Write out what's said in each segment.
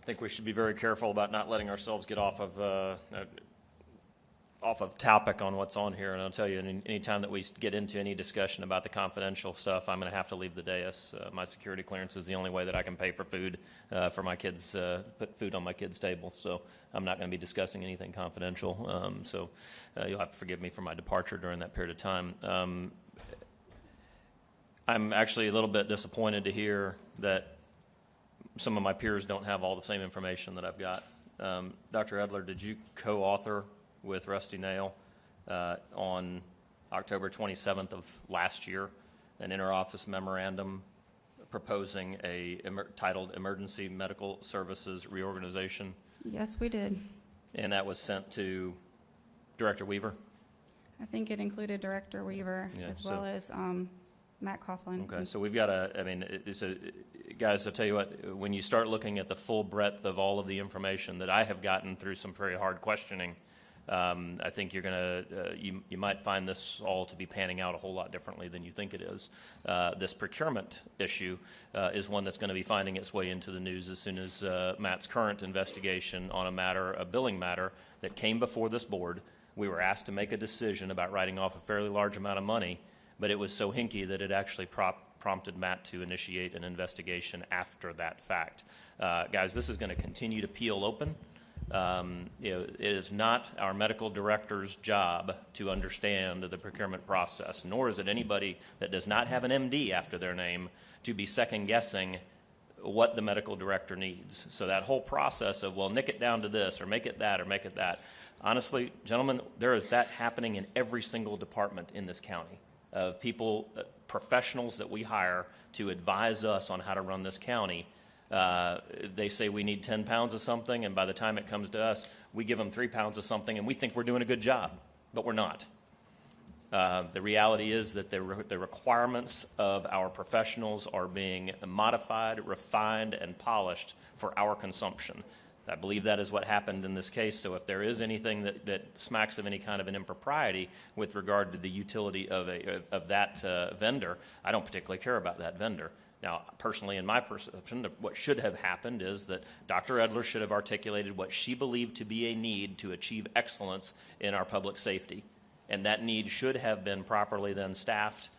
think we should be very careful about not letting ourselves get off of topic on what's on here. And I'll tell you, any time that we get into any discussion about the confidential stuff, I'm going to have to leave the dais. My security clearance is the only way that I can pay for food for my kids, put food on my kids' table. So I'm not going to be discussing anything confidential. So you'll have to forgive me for my departure during that period of time. I'm actually a little bit disappointed to hear that some of my peers don't have all the same information that I've got. Dr. Edler, did you co-author with Rusty Nail on October 27th of last year an interoffice memorandum proposing titled Emergency Medical Services Reorganization? Yes, we did. And that was sent to Director Weaver? I think it included Director Weaver as well as Matt Coughlin. Okay, so we've got guys, I'll tell you what, when you start looking at the full breadth of all of the information that I have gotten through some very hard questioning, I think you're going to, you might find this all to be panning out a whole lot differently than you think it is. This procurement issue is one that's going to be finding its way into the news as soon as Matt's current investigation on a billing matter that came before this board. We were asked to make a decision about writing off a fairly large amount of money, but it was so hinky that it actually prompted Matt to initiate an investigation after that fact. Guys, this is going to continue to peel open. It is not our medical director's job to understand the procurement process, nor is it anybody that does not have an MD after their name to be second-guessing what the medical director needs. So that whole process of, well, nick it down to this, or make it that, or make it that. Honestly, gentlemen, there is that happening in every single department in this county, of people, professionals that we hire to advise us on how to run this county. They say we need 10 pounds of something, and by the time it comes to us, we give them 3 pounds of something, and we think we're doing a good job, but we're not. The reality is that the requirements of our professionals are being modified, refined, and polished for our consumption. I believe that is what happened in this case. So if there is anything that smacks of any kind of an impropriety with regard to the utility of that vendor, I don't particularly care about that vendor. Now, personally, in my perception, what should have happened is that Dr. Edler should have articulated what she believed to be a need to achieve excellence in our public safety. And that need should have been properly then staffed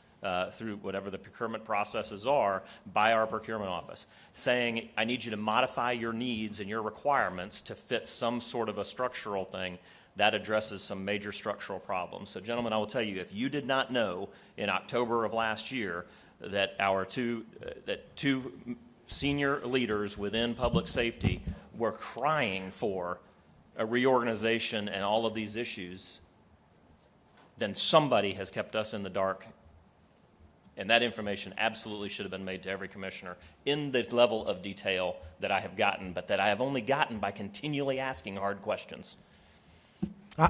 through whatever the procurement processes are by our procurement office, saying, I need you to modify your needs and your requirements to fit some sort of a structural thing. That addresses some major structural problems. So, gentlemen, I will tell you, if you did not know in October of last year that our two senior leaders within public safety were crying for a reorganization and all of these issues, then somebody has kept us in the dark. And that information absolutely should have been made to every commissioner in the level of detail that I have gotten, but that I have only gotten by continually asking hard questions.